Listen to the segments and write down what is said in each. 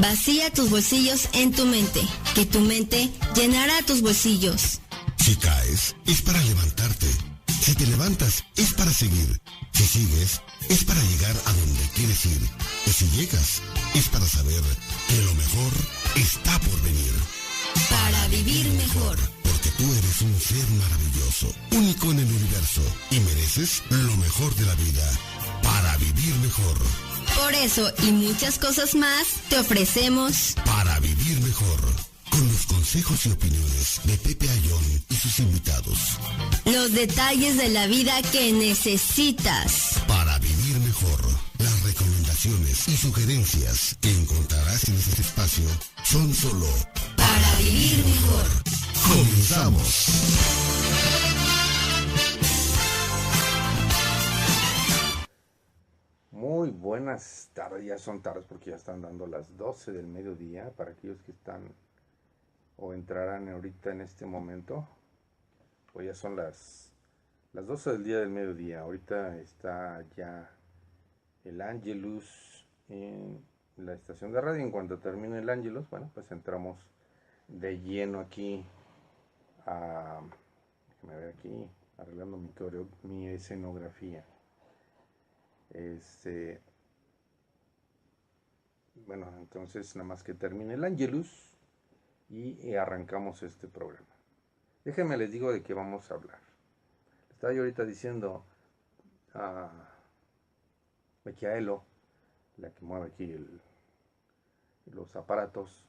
Vacía tus bolsillos en tu mente, que tu mente llenará tus bolsillos. Si caes, es para levantarte. Si te levantas, es para seguir. Si sigues, es para llegar a donde quieres ir. Y si llegas, es para saber que lo mejor está por venir. Para vivir mejor. Porque tú eres un ser maravilloso, único en el universo, y mereces lo mejor de la vida. Para vivir mejor. Por eso y muchas cosas más te ofrecemos Para vivir mejor, con los consejos y opiniones de Pepe Ayón y sus invitados. los detalles de la vida que necesitas. Para vivir mejor, las recomendaciones y sugerencias que encontrarás en este espacio son solo Para vivir mejor. ¡Comenzamos! Muy buenas tardes, ya son tardes porque ya están dando las 12 del mediodía para aquellos que están o entrarán ahorita en este momento. Pues ya son las 12 del día del mediodía. Ahorita está ya el Ángelus en la estación de radio. En cuanto termine el Ángelus, bueno, pues entramos de lleno aquí a... Déjame ver aquí, arreglando mi escenografía. Bueno, entonces nada más que termine el Ángelus y arrancamos este programa. Déjenme les digo de qué vamos a hablar. Estaba yo ahorita diciendo a Micaelo, la que mueve aquí los aparatos,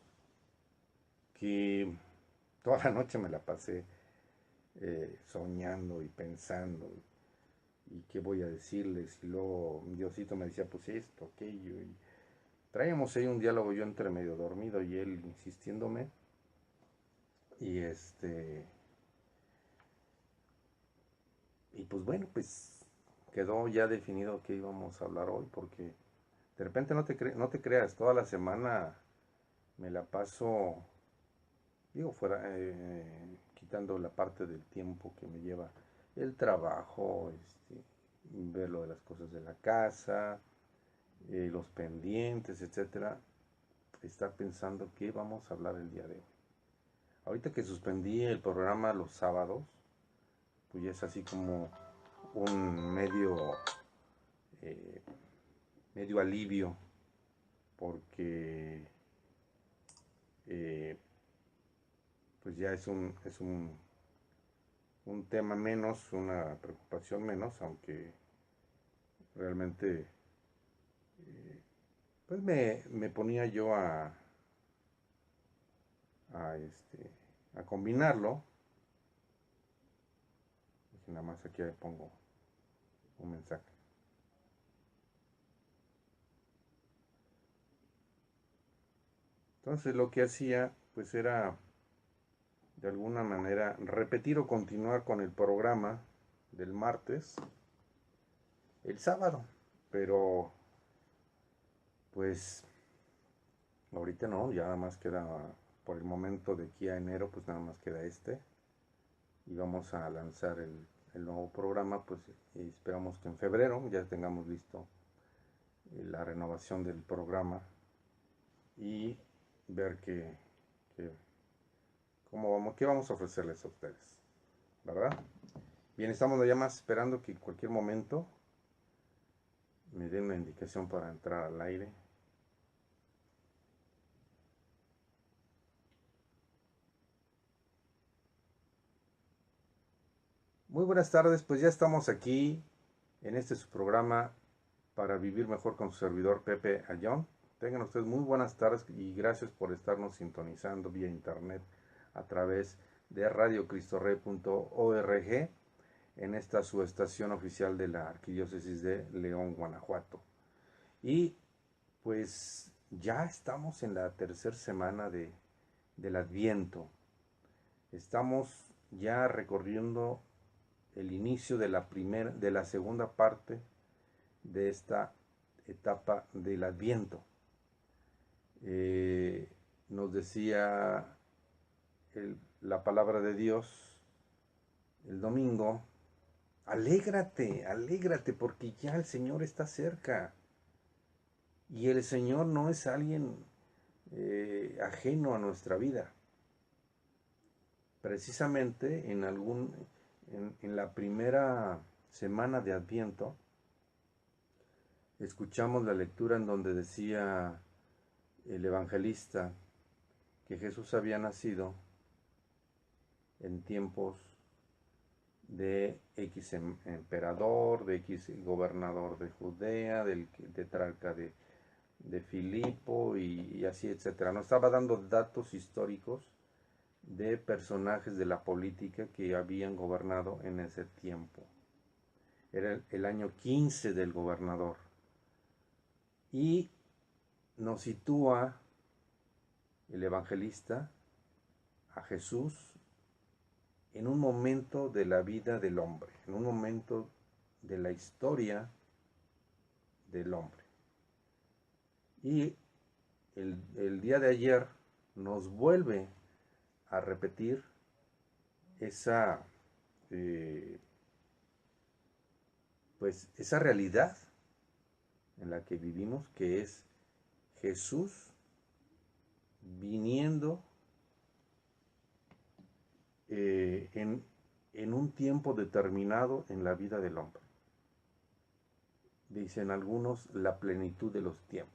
que toda la noche me la pasé soñando y pensando y qué voy a decirles, y luego Diosito me decía pues esto, aquello, y traíamos ahí un diálogo yo entre medio dormido y él insistiéndome, y y pues bueno, pues quedó ya definido que íbamos a hablar hoy, porque de repente no te creas, toda la semana me la paso, digo, fuera, quitando la parte del tiempo que me lleva el trabajo, ver lo de las cosas de la casa, los pendientes, etcétera, estar pensando qué vamos a hablar el día de hoy. Ahorita que suspendí el programa los sábados, pues ya es así como un medio alivio, porque pues ya es un tema menos, una preocupación menos, aunque realmente pues me ponía yo a combinarlo. Y nada más aquí le pongo un mensaje. Entonces lo que hacía pues era de alguna manera repetir o continuar con el programa del martes el sábado, pero pues ahorita no, ya nada más queda, por el momento de aquí a enero, pues nada más queda y vamos a lanzar el nuevo programa, pues, y esperamos que en febrero ya tengamos listo la renovación del programa y ver qué vamos a ofrecerles a ustedes, ¿verdad? Bien, estamos ya más esperando que en cualquier momento me den una indicación para entrar al aire. Muy buenas tardes, pues ya estamos aquí en su programa Para Vivir Mejor con su servidor Pepe Ayón. Tengan ustedes muy buenas tardes y gracias por estarnos sintonizando vía internet a través de radiocristoRey.org en esta su estación oficial de la Arquidiócesis de León, Guanajuato. Y pues ya estamos en la tercera semana del Adviento. Estamos ya recorriendo el inicio de la segunda parte de esta etapa del Adviento. Nos decía la palabra de Dios el domingo: alégrate, alégrate, porque ya el Señor está cerca. Y el Señor no es alguien ajeno a nuestra vida. Precisamente en la primera semana de Adviento, escuchamos la lectura en donde decía el evangelista que Jesús había nacido en tiempos de X emperador, de X gobernador de Judea, del tetrarca de Filipo y así, etcétera. Nos estaba dando datos históricos de personajes de la política que habían gobernado en ese tiempo. Era el año 15 del gobernador. Y nos sitúa el evangelista a Jesús en un momento de la vida del hombre, en un momento de la historia del hombre. Y el día de ayer nos vuelve a repetir esa realidad en la que vivimos, que es Jesús viniendo en un tiempo determinado en la vida del hombre. Dicen algunos, la plenitud de los tiempos.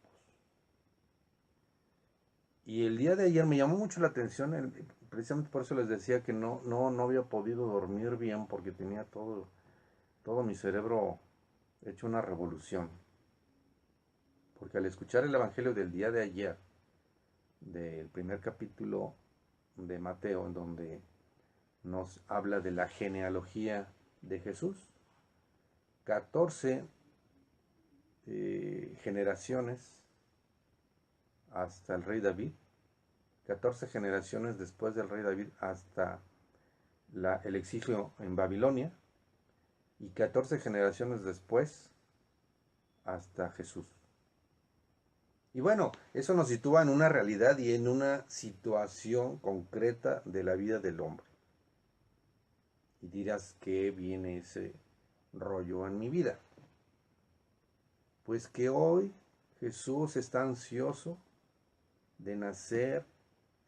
Y el día de ayer me llamó mucho la atención, precisamente por eso les decía que no había podido dormir bien, porque tenía todo mi cerebro hecho una revolución. Porque al escuchar el evangelio del día de ayer, del primer capítulo de Mateo, en donde nos habla de la genealogía de Jesús, 14 generaciones hasta el rey David, 14 generaciones después del rey David hasta el exilio en Babilonia, y 14 generaciones después hasta Jesús. Y bueno, eso nos sitúa en una realidad y en una situación concreta de la vida del hombre. Y dirás, ¿qué viene ese rollo en mi vida? Pues que hoy Jesús está ansioso de nacer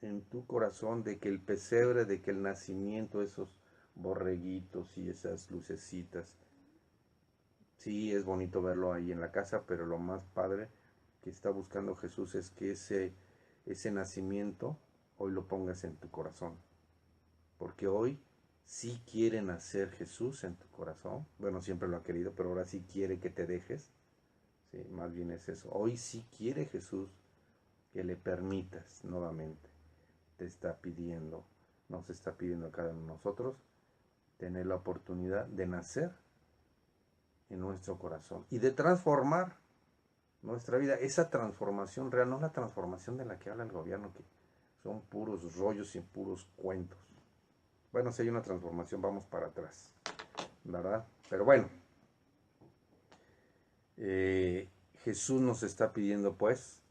en tu corazón, de que el pesebre, de que el nacimiento, esos borreguitos y esas lucecitas, sí es bonito verlo ahí en la casa, pero lo más padre que está buscando Jesús es que ese nacimiento hoy lo pongas en tu corazón, porque hoy sí quiere nacer Jesús en tu corazón. Bueno, siempre lo ha querido, pero ahora sí quiere que te dejes. Sí, más bien es eso. Hoy sí quiere Jesús que le permitas nuevamente. Te está pidiendo, nos está pidiendo a cada uno de nosotros tener la oportunidad de nacer en nuestro corazón y de transformar nuestra vida. Esa transformación real, no la transformación de la que habla el gobierno, que son puros rollos y puros cuentos. Bueno, si hay una transformación, vamos para atrás, ¿verdad? Pero bueno, Jesús nos está pidiendo pues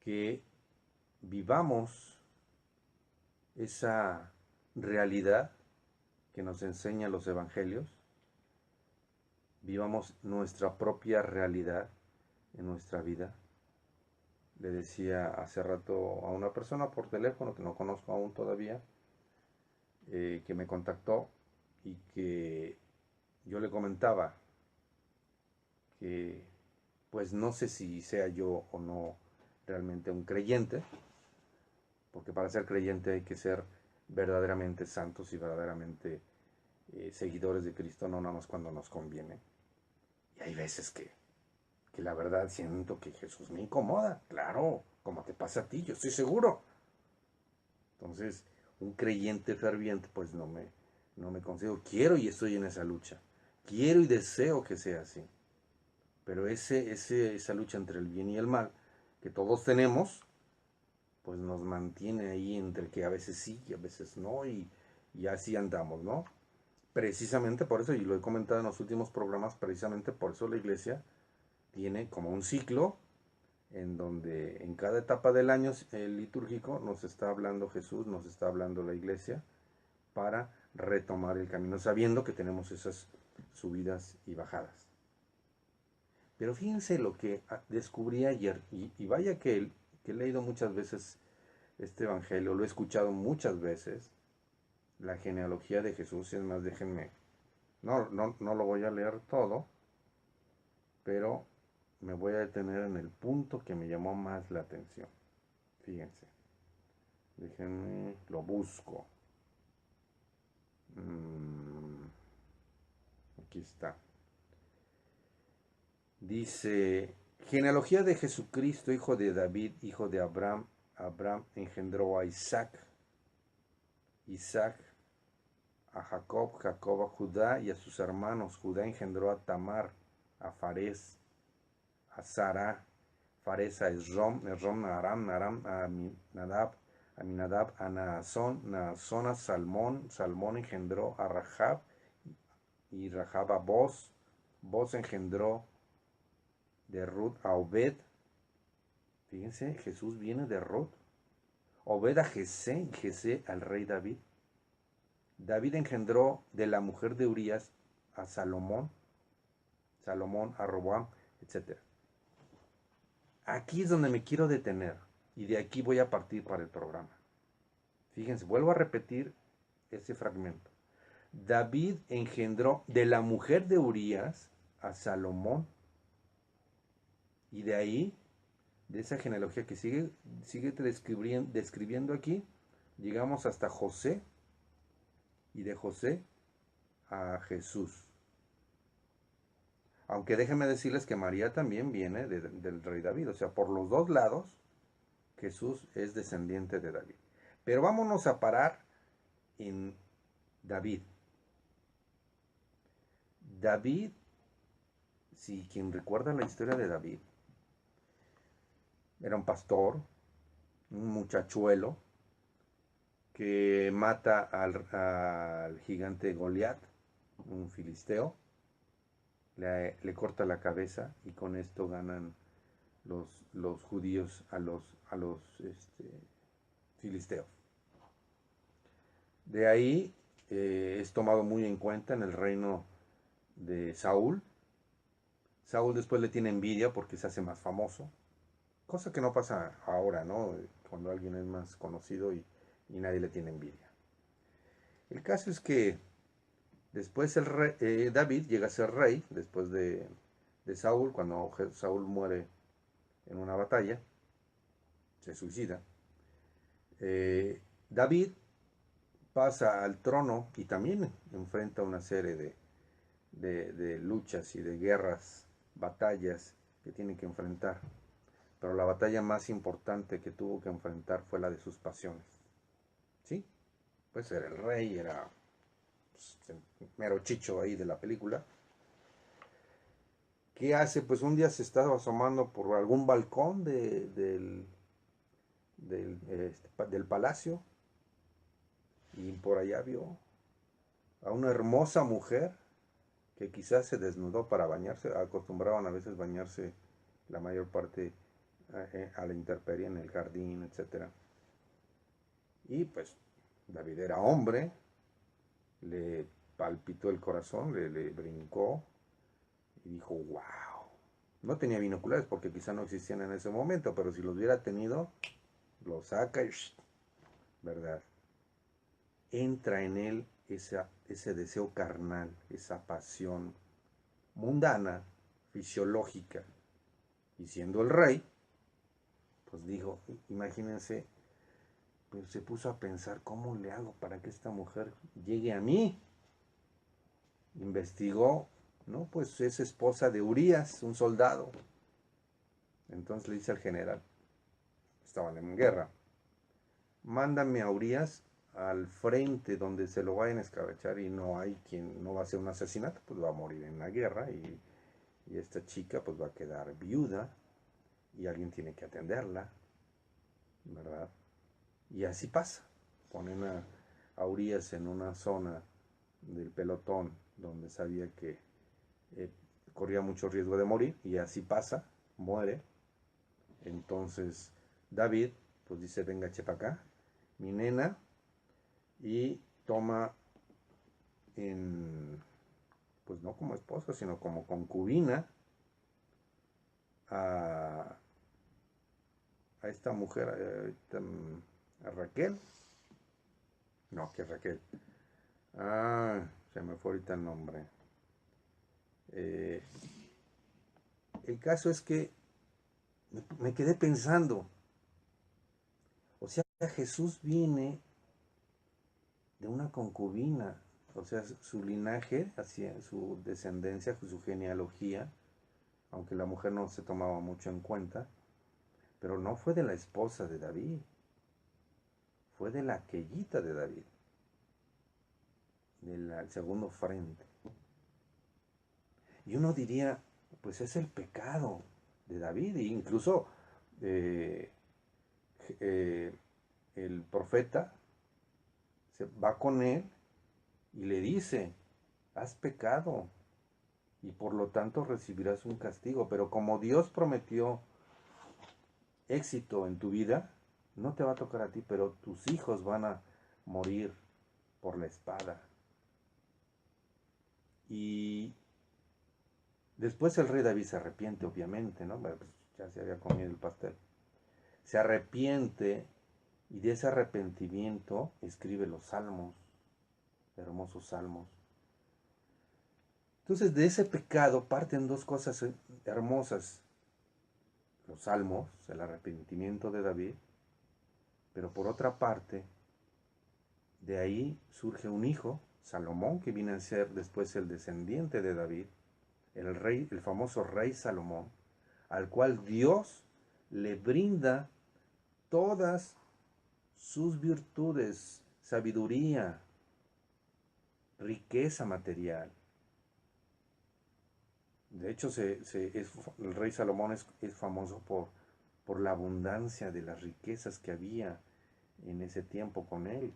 que vivamos esa realidad que nos enseñan los evangelios, vivamos nuestra propia realidad en nuestra vida. Le decía hace rato a una persona por teléfono que no conozco aún todavía, que me contactó y que yo le comentaba que pues no sé si sea yo o no realmente un creyente, porque para ser creyente hay que ser verdaderamente santos y verdaderamente seguidores de Cristo, no nada más cuando nos conviene. Y hay veces que la verdad siento que Jesús me incomoda, claro, como te pasa a ti, yo estoy seguro. Entonces, un creyente ferviente, pues no me considero. Quiero y estoy en esa lucha. Quiero y deseo que sea así. Pero esa lucha entre el bien y el mal que todos tenemos, pues nos mantiene ahí entre que a veces sí y a veces no, y así andamos, ¿no? Precisamente por eso, y lo he comentado en los últimos programas, precisamente por eso la iglesia tiene como un ciclo en donde en cada etapa del año litúrgico nos está hablando Jesús, nos está hablando la iglesia, para retomar el camino, sabiendo que tenemos esas subidas y bajadas. Pero fíjense lo que descubrí ayer, y vaya que que he leído muchas veces este evangelio, lo he escuchado muchas veces, la genealogía de Jesús, y es más, déjenme, no lo voy a leer todo, pero me voy a detener en el punto que me llamó más la atención. Fíjense, déjenme, lo busco. Aquí está. Dice, genealogía de Jesucristo, hijo de David, hijo de Abraham. Abraham engendró a Isaac, Isaac a Jacob, Jacob a Judá y a sus hermanos. Judá engendró a Tamar, a Fares, a Sara, Fares a Esrom, Esrom a Aram, Aram a Aminadab a Naasón, Naasón a Salmón, Salmón engendró a Rahab y Rahab a Boz, Boz engendró de Ruth a Obed. Fíjense, Jesús viene de Ruth. Obed a Jesé, Jesé al rey David. David engendró de la mujer de Urías a Salomón, Salomón a Roboam, etc. Aquí es donde me quiero detener y de aquí voy a partir para el programa. Fíjense, vuelvo a repetir este fragmento. David engendró de la mujer de Urías a Salomón y de ahí, de esa genealogía que sigue describiendo aquí, llegamos hasta José y de José a Jesús. Aunque déjenme decirles que María también viene del rey David, o sea, por los dos lados, Jesús es descendiente de David. Pero vámonos a parar en David. David, si quien recuerda la historia de David, era un pastor, un muchachuelo, que mata al gigante Goliat, un filisteo, le corta la cabeza y con esto ganan los judíos a los filisteos. De ahí es tomado muy en cuenta en el reino de Saúl. Saúl después le tiene envidia porque se hace más famoso, cosa que no pasa ahora, ¿no? Cuando alguien es más conocido y nadie le tiene envidia. El caso es que después David llega a ser rey, después de Saúl, cuando Saúl muere en una batalla, se suicida. David pasa al trono y también enfrenta una serie de luchas y de guerras, batallas que tiene que enfrentar. Pero la batalla más importante que tuvo que enfrentar fue la de sus pasiones. ¿Sí? Pues era el rey, era pues, el mero chicho ahí de la película. ¿Qué hace? Pues un día se estaba asomando por algún balcón del palacio y por allá vio a una hermosa mujer que quizás se desnudó para bañarse. Acostumbraban a veces bañarse la mayor parte a la intemperie en el jardín, etc. Y pues David era hombre, le palpitó el corazón, le brincó y dijo, wow. No tenía binoculares porque quizá no existían en ese momento, pero si los hubiera tenido, lo saca y ¿verdad? Entra en él ese deseo carnal, esa pasión mundana, fisiológica. Y siendo el rey, pues dijo, imagínense, pues se puso a pensar, ¿cómo le hago para que esta mujer llegue a mí? Investigó, ¿no? Pues es esposa de Urías, un soldado. Entonces le dice al general, estaban en guerra, mándame a Urías al frente donde se lo vayan a escabechar y no hay quien, no va a ser un asesinato, pues va a morir en la guerra y esta chica pues va a quedar viuda y alguien tiene que atenderla, ¿verdad? Y así pasa, ponen a Urías en una zona del pelotón donde sabía que corría mucho riesgo de morir y así pasa, muere. Entonces David pues dice, venga, chepa acá, mi nena, y toma pues no como esposa, sino como concubina a a esta mujer, a Raquel. No, que Raquel. Se me fue ahorita el nombre. El caso es que me quedé pensando. O sea, Jesús viene de una concubina. O sea, su linaje, hacia su descendencia, su genealogía, aunque la mujer no se tomaba mucho en cuenta, pero no fue de la esposa de David, fue de la aquellita de David, del segundo frente. Y uno diría, pues es el pecado de David, e incluso el profeta se va con él y le dice, has pecado y por lo tanto recibirás un castigo, pero como Dios prometió éxito en tu vida, no te va a tocar a ti, pero tus hijos van a morir por la espada. Y después el rey David se arrepiente, obviamente, ¿no? Pues ya se había comido el pastel. Se arrepiente y de ese arrepentimiento escribe los salmos, hermosos salmos. Entonces de ese pecado parten dos cosas hermosas. Los salmos, el arrepentimiento de David, pero por otra parte, de ahí surge un hijo, Salomón, que viene a ser después el descendiente de David, el rey, el famoso rey Salomón, al cual Dios le brinda todas sus virtudes, sabiduría, riqueza material. De hecho, el rey Salomón es famoso por la abundancia de las riquezas que había en ese tiempo con él,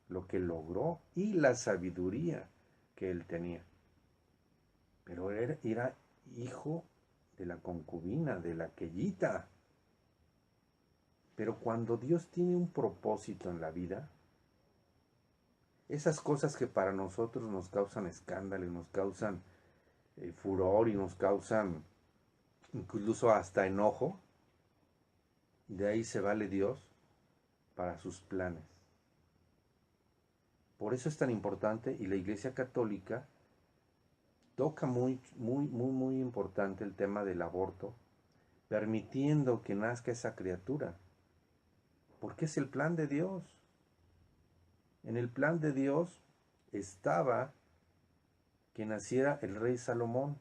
lo que logró y la sabiduría que él tenía. Pero era hijo de la concubina, de la aquellita. Pero cuando Dios tiene un propósito en la vida, esas cosas que para nosotros nos causan escándalo, nos causan furor y nos causan incluso hasta enojo, de ahí se vale Dios para sus planes. Por eso es tan importante, y la Iglesia Católica toca muy importante el tema del aborto, permitiendo que nazca esa criatura, porque es el plan de Dios. En el plan de Dios estaba que naciera el rey Salomón,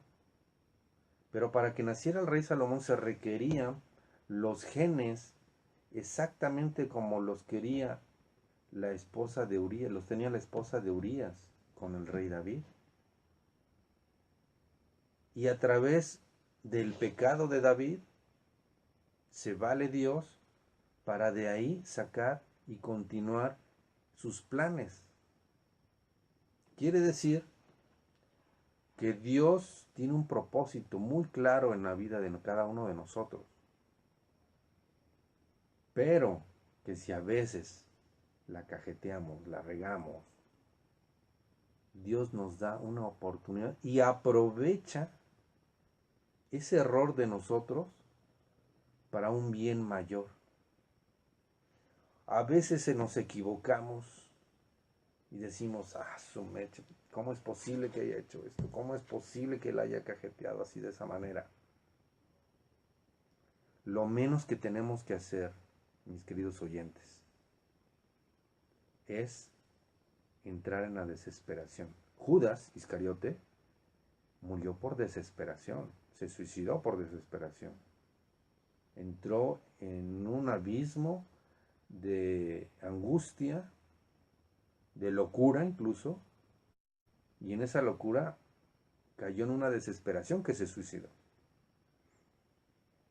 pero para que naciera el rey Salomón se requerían los genes exactamente como los quería la esposa de Urías, los tenía la esposa de Urías con el rey David. Y a través del pecado de David se vale Dios para de ahí sacar y continuar sus planes. Quiere decir que Dios tiene un propósito muy claro en la vida de cada uno de nosotros. Pero que si a veces la cajeteamos, la regamos, Dios nos da una oportunidad y aprovecha ese error de nosotros para un bien mayor. A veces nos equivocamos y decimos, su mecha, ¿cómo es posible que haya hecho esto? ¿Cómo es posible que la haya cajeteado así de esa manera? Lo menos que tenemos que hacer, mis queridos oyentes, es entrar en la desesperación. Judas Iscariote murió por desesperación, se suicidó por desesperación. Entró en un abismo de angustia, de locura incluso, y en esa locura cayó en una desesperación que se suicidó.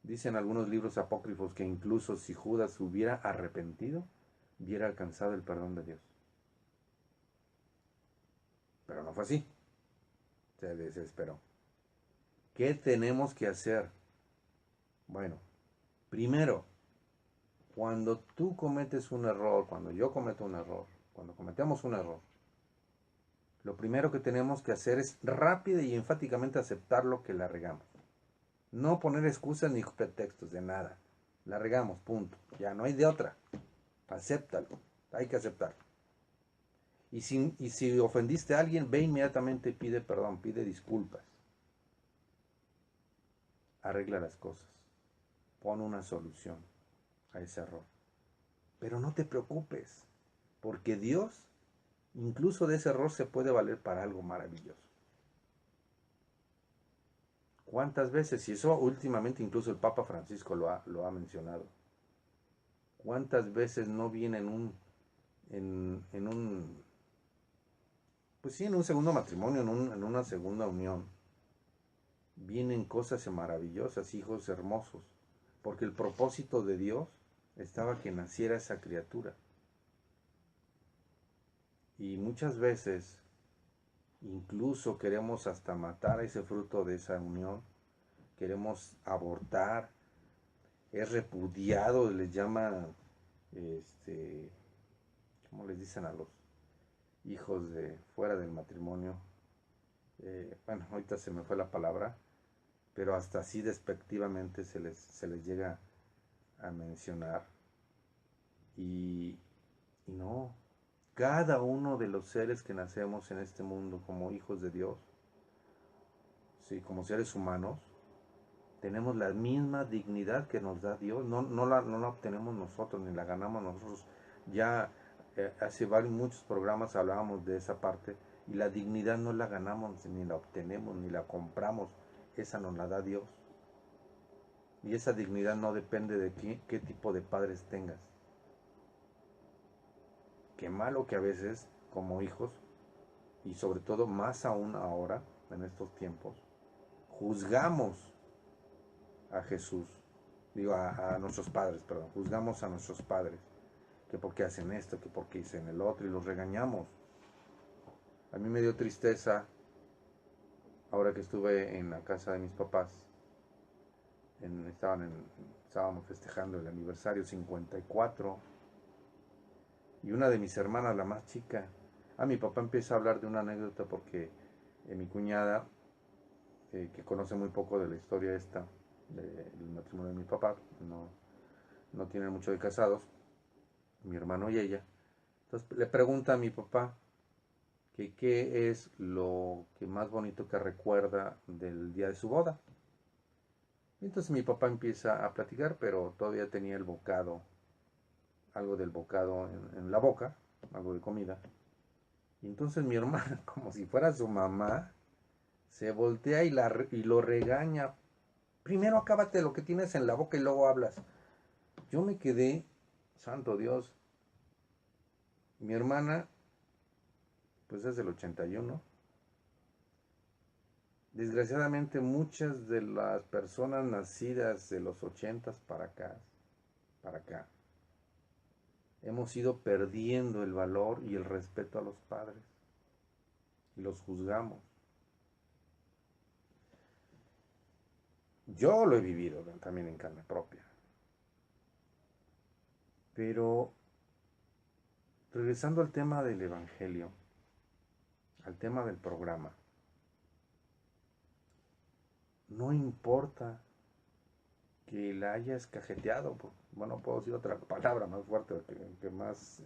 Dicen algunos libros apócrifos que incluso si Judas hubiera arrepentido, hubiera alcanzado el perdón de Dios. Pero no fue así. Se desesperó. ¿Qué tenemos que hacer? Bueno, primero, cuando tú cometes un error, cuando yo cometo un error, cuando cometemos un error, lo primero que tenemos que hacer es rápida y enfáticamente aceptar lo que la regamos. No poner excusas ni pretextos de nada. La regamos, punto. Ya no hay de otra. Acéptalo. Hay que aceptarlo. Y si ofendiste a alguien, ve inmediatamente, pide perdón, pide disculpas. Arregla las cosas. Pon una solución a ese error. Pero no te preocupes, porque Dios, incluso de ese error, se puede valer para algo maravilloso. ¿Cuántas veces? Y eso últimamente incluso el Papa Francisco lo ha mencionado. ¿Cuántas veces no viene pues sí, en un segundo matrimonio, en una segunda unión, vienen cosas maravillosas, hijos hermosos, porque el propósito de Dios estaba que naciera esa criatura. Y muchas veces incluso queremos hasta matar ese fruto de esa unión, queremos abortar, es repudiado, les llama, ¿cómo les dicen a los hijos de fuera del matrimonio? Bueno, ahorita se me fue la palabra, pero hasta así despectivamente se les llega a mencionar. Y no, cada uno de los seres que nacemos en este mundo como hijos de Dios, sí, como seres humanos, tenemos la misma dignidad que nos da Dios. No la obtenemos nosotros, ni la ganamos nosotros. Ya hace muchos programas hablábamos de esa parte, y la dignidad no la ganamos, ni la obtenemos, ni la compramos. Esa nos la da Dios. Y esa dignidad no depende de qué tipo de padres tengas. Qué malo que a veces, como hijos, y sobre todo más aún ahora, en estos tiempos, juzgamos a Jesús, a nuestros padres, perdón, juzgamos a nuestros padres, que por qué hacen esto, que por qué hacen el otro, y los regañamos. A mí me dio tristeza, ahora que estuve en la casa de mis papás, estábamos festejando el aniversario 54, y una de mis hermanas, la más chica, mi papá empieza a hablar de una anécdota porque mi cuñada, que conoce muy poco de la historia esta, del matrimonio de mi papá, no tienen mucho de casados, mi hermano y ella. Entonces le pregunta a mi papá que qué es lo que más bonito que recuerda del día de su boda. Y entonces mi papá empieza a platicar, pero todavía tenía el bocado, algo del bocado en la boca, algo de comida. Y entonces mi hermana, como si fuera su mamá, se voltea y lo regaña. Primero acábate lo que tienes en la boca y luego hablas. Yo me quedé, santo Dios. Mi hermana, pues es del 81. Desgraciadamente muchas de las personas nacidas de los 80 para acá, hemos ido perdiendo el valor y el respeto a los padres. Y los juzgamos. Yo lo he vivido también en carne propia. Pero, regresando al tema del Evangelio, al tema del programa, no importa que la hayas cajeteado, bueno, puedo decir otra palabra más fuerte, que más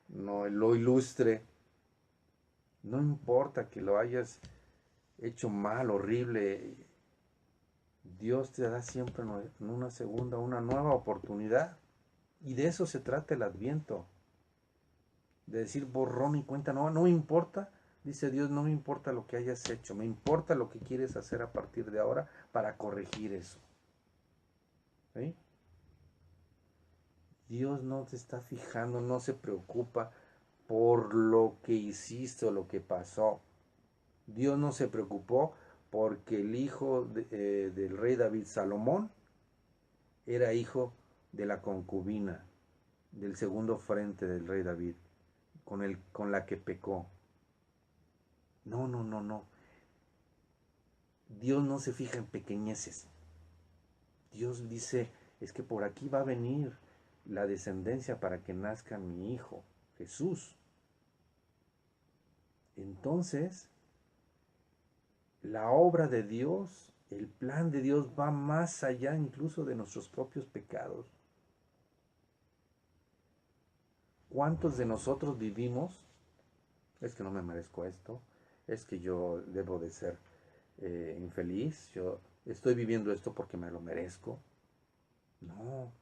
no lo ilustre. No importa que lo hayas hecho mal, horrible, Dios te da siempre en una segunda, una nueva oportunidad. Y de eso se trata el Adviento. De decir borrón y cuenta nueva. No me importa, dice Dios, no me importa lo que hayas hecho. Me importa lo que quieres hacer a partir de ahora para corregir eso. ¿Sí? Dios no te está fijando, no se preocupa por lo que hiciste o lo que pasó. Dios no se preocupó porque el hijo del rey David, Salomón, era hijo de la concubina, del segundo frente del rey David, con la que pecó. No. Dios no se fija en pequeñeces. Dios dice, es que por aquí va a venir la descendencia para que nazca mi hijo, Jesús. Entonces, la obra de Dios El plan de Dios va más allá incluso de nuestros propios pecados. ¿Cuántos de nosotros vivimos? Es que no me merezco esto, es que yo debo de ser infeliz, yo estoy viviendo esto porque me lo merezco. No,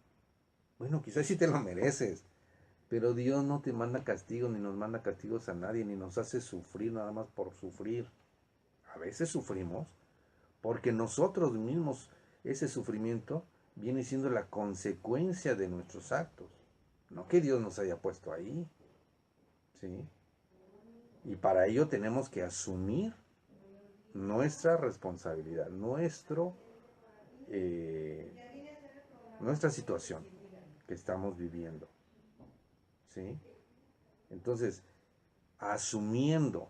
bueno, quizás sí te lo mereces, pero Dios no te manda castigos, ni nos manda castigos a nadie, ni nos hace sufrir nada más por sufrir. A veces sufrimos porque nosotros mismos, ese sufrimiento viene siendo la consecuencia de nuestros actos. No que Dios nos haya puesto ahí, ¿sí? Y para ello tenemos que asumir nuestra responsabilidad, nuestra situación que estamos viviendo, ¿sí? Entonces, asumiendo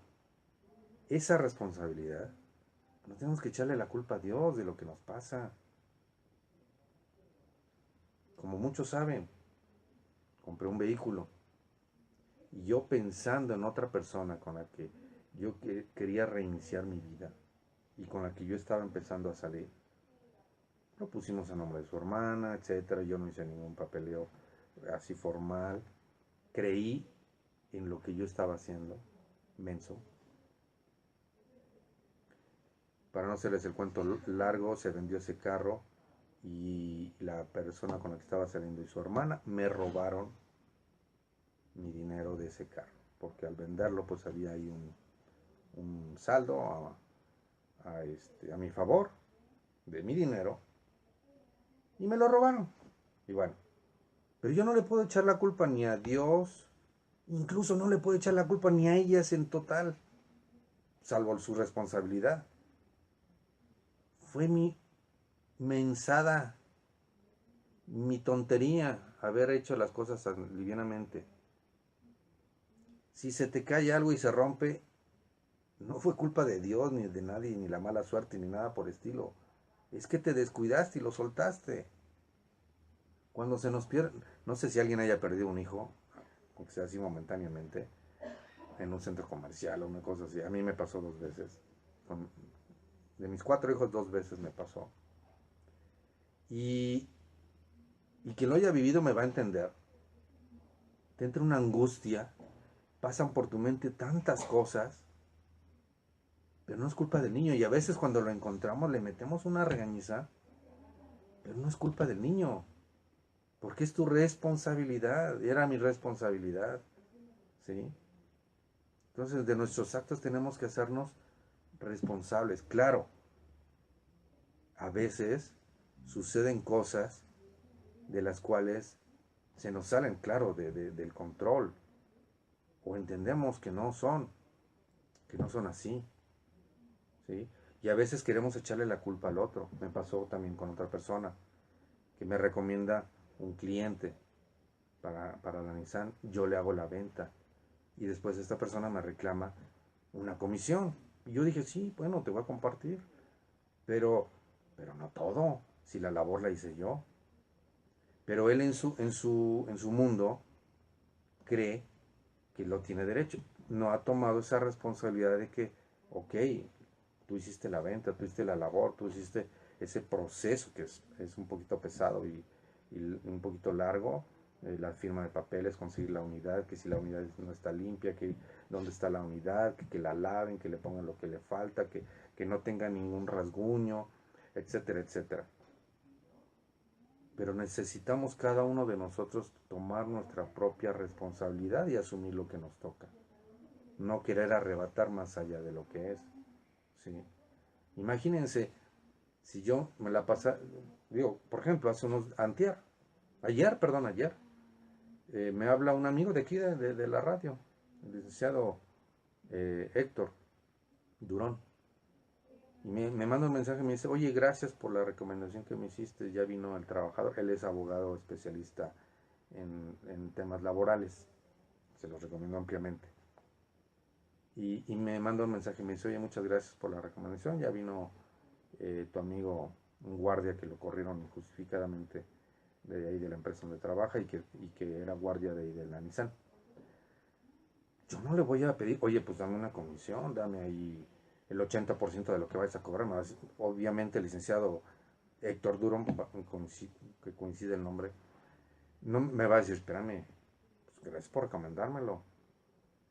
esa responsabilidad, no tenemos que echarle la culpa a Dios de lo que nos pasa. Como muchos saben, compré un vehículo y yo pensando en otra persona con la que yo quería reiniciar mi vida y con la que yo estaba empezando a salir, lo pusimos a nombre de su hermana, etcétera. Yo no hice ningún papeleo así formal. Creí en lo que yo estaba haciendo, menso. Para no hacerles el cuento largo, se vendió ese carro y la persona con la que estaba saliendo y su hermana me robaron mi dinero de ese carro, porque al venderlo pues había ahí un saldo a mi favor de mi dinero y me lo robaron. Y bueno, pero yo no le puedo echar la culpa ni a Dios, incluso no le puedo echar la culpa ni a ellas en total, salvo su responsabilidad. Fue mi mensada, mi tontería haber hecho las cosas tan livianamente. Si se te cae algo y se rompe, no fue culpa de Dios, ni de nadie, ni la mala suerte, ni nada por estilo. Es que te descuidaste y lo soltaste. Cuando se nos pierde, no sé si alguien haya perdido un hijo, aunque sea así momentáneamente, en un centro comercial o una cosa así. A mí me pasó 2 veces. De mis 4 hijos, 2 veces me pasó. Y quien lo haya vivido me va a entender. Te entra una angustia, pasan por tu mente tantas cosas, pero no es culpa del niño. Y a veces cuando lo encontramos le metemos una regañiza, pero no es culpa del niño, porque es tu responsabilidad, era mi responsabilidad, ¿sí? Entonces de nuestros actos tenemos que hacernos responsables. Claro, a veces suceden cosas de las cuales se nos salen, claro, del control, o entendemos que no son así, ¿sí? Y a veces queremos echarle la culpa al otro. Me pasó también con otra persona que me recomienda un cliente para la Nissan, yo le hago la venta y después esta persona me reclama una comisión. Y yo dije, sí, bueno, te voy a compartir, pero no todo, si la labor la hice yo. Pero él en su mundo cree que lo tiene derecho. No ha tomado esa responsabilidad de que, ok, tú hiciste la venta, tú hiciste la labor, tú hiciste ese proceso que es un poquito pesado y un poquito largo, la firma de papeles, conseguir la unidad, que si la unidad no está limpia, que dónde está la unidad, que la laven, que le pongan lo que le falta, que no tenga ningún rasguño, etcétera, etcétera. Pero necesitamos cada uno de nosotros tomar nuestra propia responsabilidad y asumir lo que nos toca. No querer arrebatar más allá de lo que es, ¿sí? Imagínense, si yo me la pasara, digo, por ejemplo, ayer, me habla un amigo de aquí de la radio, el licenciado Héctor Durón, y me manda un mensaje y me dice, oye, gracias por la recomendación que me hiciste, ya vino el trabajador, él es abogado especialista en temas laborales, se los recomiendo ampliamente. Y me manda un mensaje y me dice, oye, muchas gracias por la recomendación, ya vino tu amigo, un guardia que lo corrieron injustificadamente de ahí de la empresa donde trabaja y que era guardia de ahí de la Nissan. Yo no le voy a pedir, oye, pues dame una comisión, dame ahí el 80% de lo que vais a cobrar. Obviamente el licenciado Héctor Durón, que coincide el nombre, no me va a decir, espérame, pues gracias por recomendármelo.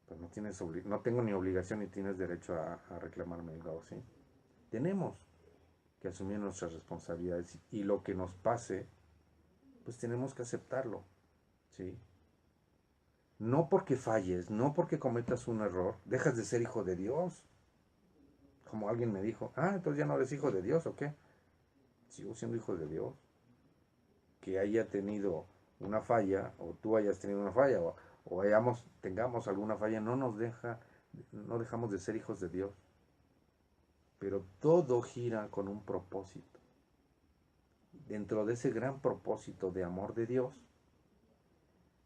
Pues no tengo ni obligación ni tienes derecho a reclamarme algo, ¿sí? Tenemos que asumir nuestras responsabilidades y lo que nos pase, pues tenemos que aceptarlo, ¿sí? No porque falles, no porque cometas un error, dejas de ser hijo de Dios. Como alguien me dijo, entonces ya no eres hijo de Dios, ¿o qué? Sigo siendo hijo de Dios. Que haya tenido una falla, o tú hayas tenido una falla, o tengamos alguna falla, no dejamos de ser hijos de Dios. Pero todo gira con un propósito. Dentro de ese gran propósito de amor de Dios,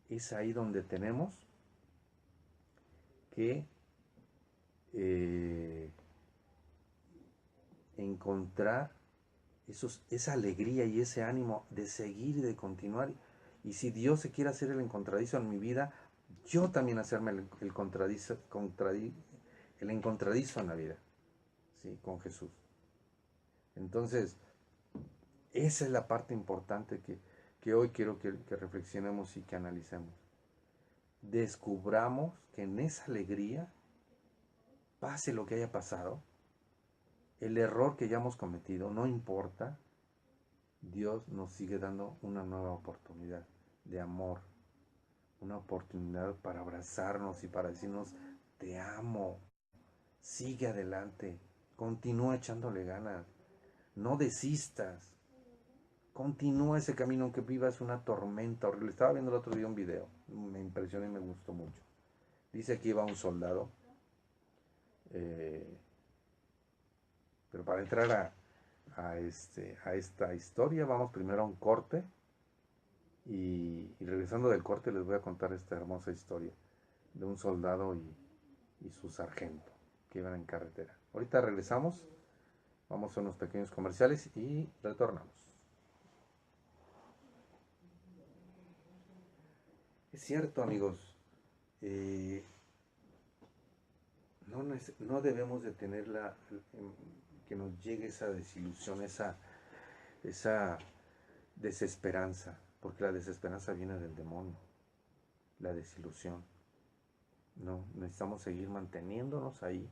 es ahí donde tenemos que encontrar esa alegría y ese ánimo de seguir y de continuar. Y si Dios se quiere hacer el encontradizo en mi vida, yo también hacerme el encontradizo en la vida, ¿sí? Con Jesús. Entonces, esa es la parte importante que hoy quiero que reflexionemos y que analicemos. Descubramos que en esa alegría, pase lo que haya pasado, el error que hayamos cometido, no importa, Dios nos sigue dando una nueva oportunidad de amor, una oportunidad para abrazarnos y para decirnos, te amo, sigue adelante, continúa echándole ganas, no desistas, continúa ese camino aunque vivas una tormenta horrible. Estaba viendo el otro día un video, me impresionó y me gustó mucho. Dice que iba un soldado, pero para entrar a esta historia, vamos primero a un corte y regresando del corte les voy a contar esta hermosa historia de un soldado y su sargento que iban en carretera. Ahorita regresamos, vamos a unos pequeños comerciales y retornamos. Es cierto, amigos, no debemos de tener que nos llegue esa desilusión, esa desesperanza, porque la desesperanza viene del demonio, la desilusión. No, necesitamos seguir manteniéndonos ahí,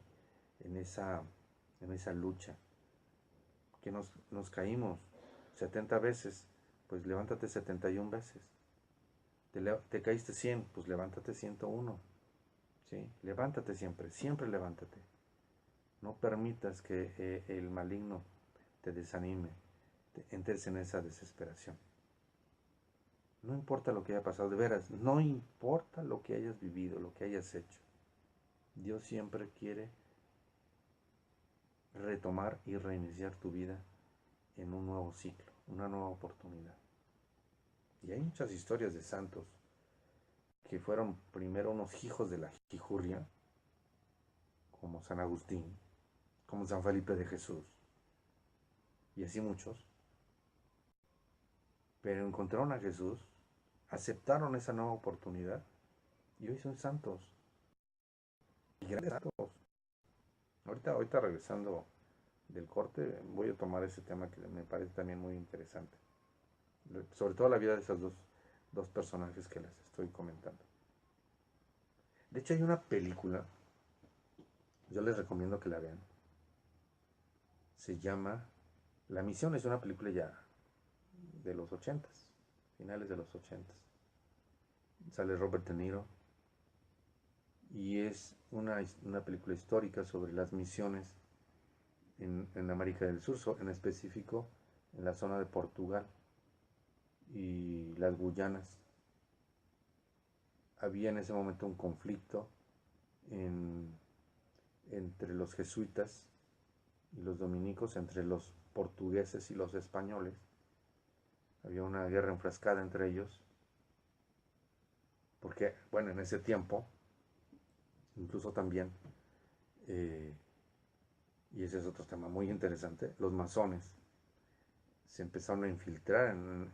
en esa lucha. Que nos caímos 70 veces, pues levántate 71 veces. Te caíste 100, pues levántate 101. ¿Sí? Levántate siempre levántate. No permitas que el maligno te desanime, entres en esa desesperación. No importa lo que haya pasado, de veras, no importa lo que hayas vivido, lo que hayas hecho. Dios siempre quiere retomar y reiniciar tu vida en un nuevo ciclo, una nueva oportunidad. Y hay muchas historias de santos que fueron primero unos hijos de la jijurria, como San Agustín, como San Felipe de Jesús, y así muchos, pero encontraron a Jesús, aceptaron esa nueva oportunidad y hoy son santos y grandes santos. Ahorita regresando del corte voy a tomar ese tema que me parece también muy interesante, sobre todo la vida de esos dos personajes que les estoy comentando. De hecho hay una película, yo les recomiendo que la vean, se llama La Misión. Es una película ya de los 80s, finales de los 80s. Sale Robert De Niro y es una película histórica sobre las misiones en América del Sur, en específico en la zona de Portugal y las Guyanas. Había en ese momento un conflicto entre los jesuitas y los dominicos, entre los portugueses y los españoles. Había una guerra enfrascada entre ellos, porque, bueno, en ese tiempo, incluso también, y ese es otro tema muy interesante, los masones se empezaron a infiltrar en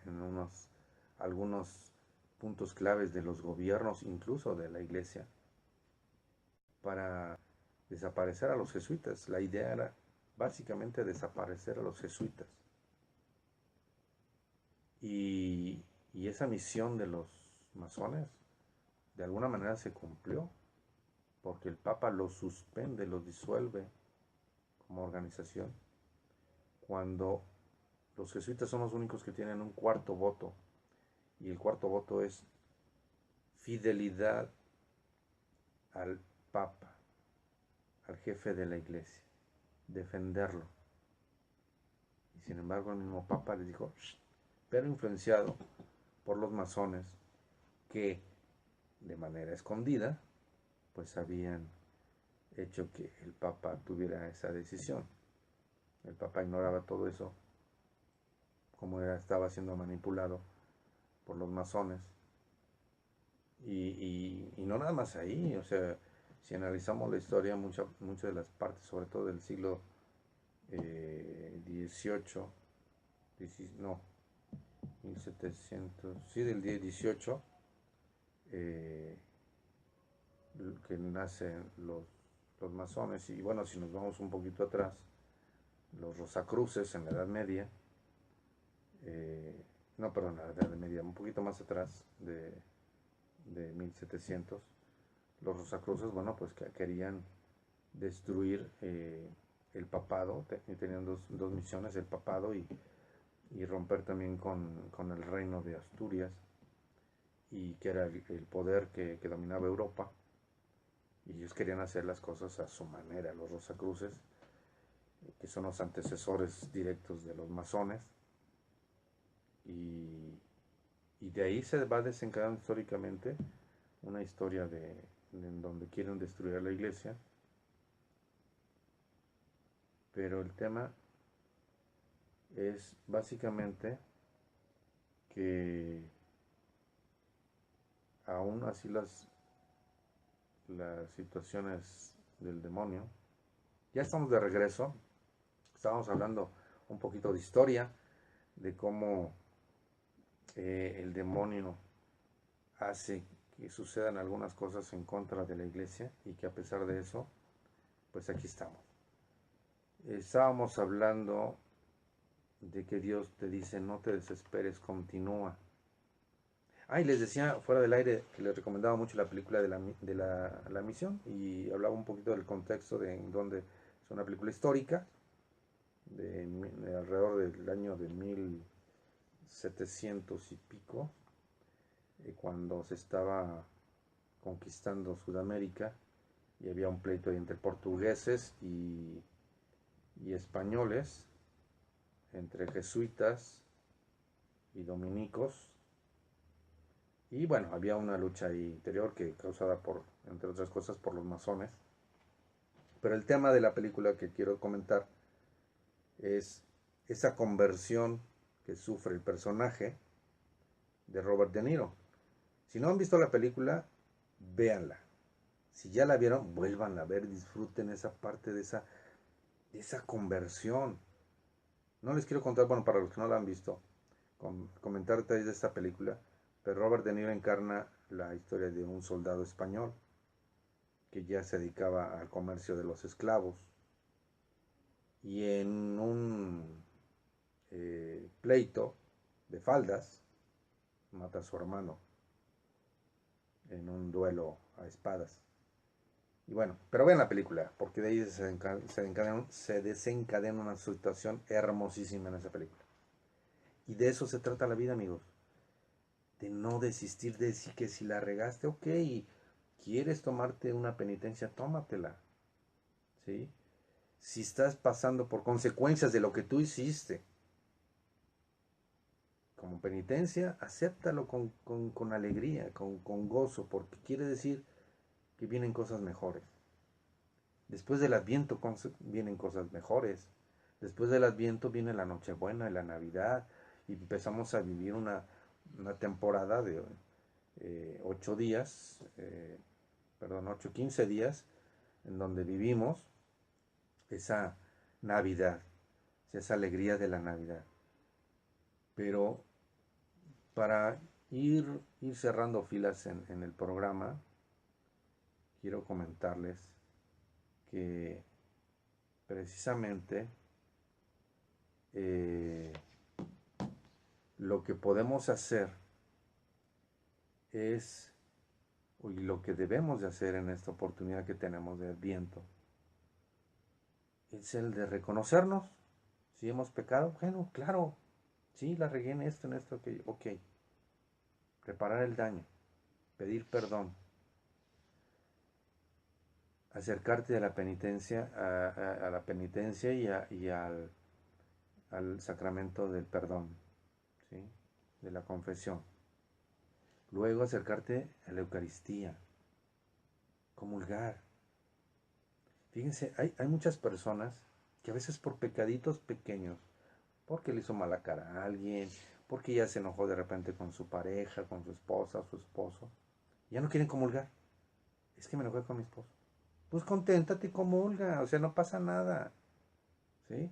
algunos puntos claves de los gobiernos, incluso de la iglesia, para desaparecer a los jesuitas. La idea era básicamente desaparecer a los jesuitas. Y esa misión de los masones de alguna manera se cumplió, porque el Papa los suspende, los disuelve como organización, cuando los jesuitas son los únicos que tienen un cuarto voto, y el cuarto voto es fidelidad al Papa, al jefe de la iglesia, defenderlo. Y sin embargo el mismo Papa les dijo, shh, pero influenciado por los masones que de manera escondida pues habían hecho que el Papa tuviera esa decisión. El Papa ignoraba todo eso, como estaba siendo manipulado por los masones. Y no nada más ahí, o sea, si analizamos la historia, muchas de las partes, sobre todo del siglo XVIII, no, 1700, sí, del 18, que nacen los masones, y bueno, si nos vamos un poquito atrás, los Rosacruces en la Edad Media, no, perdón, la Edad Media, un poquito más atrás de 1700, los Rosacruces, bueno, pues que querían destruir el papado, tenían dos misiones, el papado y romper también con el reino de Asturias, y que era el poder que dominaba Europa, y ellos querían hacer las cosas a su manera. Los Rosacruces, que son los antecesores directos de los masones, y de ahí se va desencadenando históricamente una historia en donde quieren destruir la iglesia, pero el tema es básicamente que aún así las situaciones del demonio, ya estamos de regreso. Estábamos hablando un poquito de historia, de cómo el demonio hace que sucedan algunas cosas en contra de la iglesia, y que a pesar de eso, pues aquí estamos. Estábamos hablando de que Dios te dice, no te desesperes, continúa. Y les decía fuera del aire que les recomendaba mucho la película de la misión, y hablaba un poquito del contexto de donde es una película histórica de alrededor del año de 1700 y pico, cuando se estaba conquistando Sudamérica, y había un pleito entre portugueses y españoles, entre jesuitas y dominicos, y bueno, había una lucha interior que causada por, entre otras cosas, por los masones. Pero el tema de la película que quiero comentar es esa conversión que sufre el personaje de Robert De Niro. Si no han visto la película, véanla. Si ya la vieron, vuélvanla a ver, disfruten esa parte de esa conversión. No les quiero contar, bueno, para los que no la han visto, comentar detalles de esta película, pero Robert De Niro encarna la historia de un soldado español que ya se dedicaba al comercio de los esclavos, y en un pleito de faldas mata a su hermano en un duelo a espadas. Y bueno, pero vean la película, porque de ahí se desencadena una situación hermosísima en esa película. Y de eso se trata la vida, amigos. De no desistir, de decir que si la regaste, ok, quieres tomarte una penitencia, tómatela, ¿sí? Si estás pasando por consecuencias de lo que tú hiciste, como penitencia, acéptalo con alegría, con gozo, porque quiere decir que vienen cosas mejores. Después del Adviento vienen cosas mejores. Después del Adviento viene la Nochebuena y la Navidad, y empezamos a vivir una temporada de 8 días, 15 días, en donde vivimos esa Navidad, esa alegría de la Navidad. Pero para ir cerrando filas en el programa, quiero comentarles que precisamente lo que podemos hacer es, y lo que debemos de hacer en esta oportunidad que tenemos de Adviento, es el de reconocernos. Si hemos pecado, bueno, claro, sí, la regué en esto, aquello, ok. Reparar el daño, pedir perdón, acercarte a la penitencia, a la penitencia y al sacramento del perdón, ¿sí? De la confesión. Luego acercarte a la Eucaristía, comulgar. Fíjense, hay muchas personas que a veces por pecaditos pequeños, porque le hizo mala cara a alguien, porque ya se enojó de repente con su pareja, con su esposa, su esposo, ya no quieren comulgar. Es que me enojé con mi esposo. Pues conténtate y comulga, o sea, no pasa nada, ¿sí?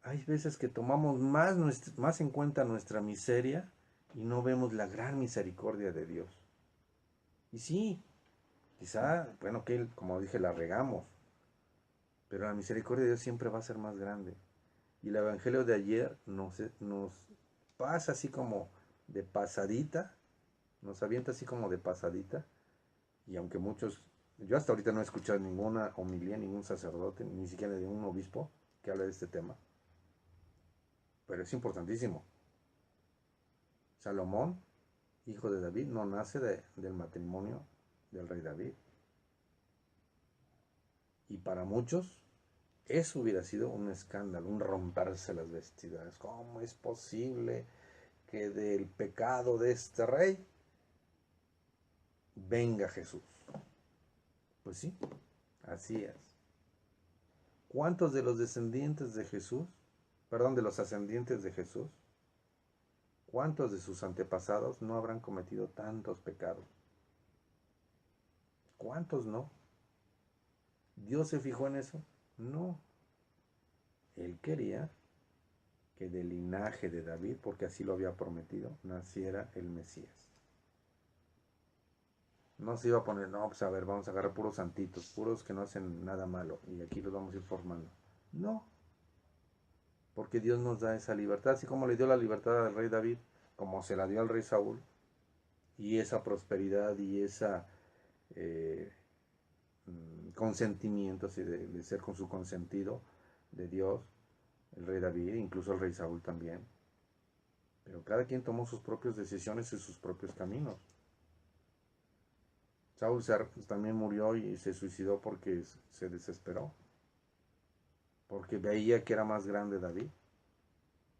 Hay veces que tomamos más en cuenta nuestra miseria y no vemos la gran misericordia de Dios. Y sí, quizá, bueno, que como dije, la regamos, pero la misericordia de Dios siempre va a ser más grande. Y el Evangelio de ayer nos pasa así como de pasadita, nos avienta así como de pasadita, y aunque muchos, yo hasta ahorita no he escuchado ninguna homilía, ningún sacerdote, ni siquiera de un obispo que hable de este tema, pero es importantísimo. Salomón, hijo de David, no nace del matrimonio del rey David. Y para muchos, eso hubiera sido un escándalo, un romperse las vestiduras. ¿Cómo es posible que del pecado de este rey venga Jesús? Pues sí, así es. ¿Cuántos de los descendientes de Jesús, perdón, de los ascendientes de Jesús, cuántos de sus antepasados no habrán cometido tantos pecados? ¿Cuántos no? ¿Dios se fijó en eso? No. Él quería que del linaje de David, porque así lo había prometido, naciera el Mesías. No se iba a poner, no, pues a ver, vamos a agarrar puros santitos, puros que no hacen nada malo, y aquí los vamos a ir formando. No, porque Dios nos da esa libertad, así como le dio la libertad al rey David, como se la dio al rey Saúl, y esa prosperidad y esa consentimiento, así de ser con su consentido de Dios, el rey David, incluso el rey Saúl también. Pero cada quien tomó sus propias decisiones y sus propios caminos. Saúl también murió y se suicidó porque se desesperó. Porque veía que era más grande David.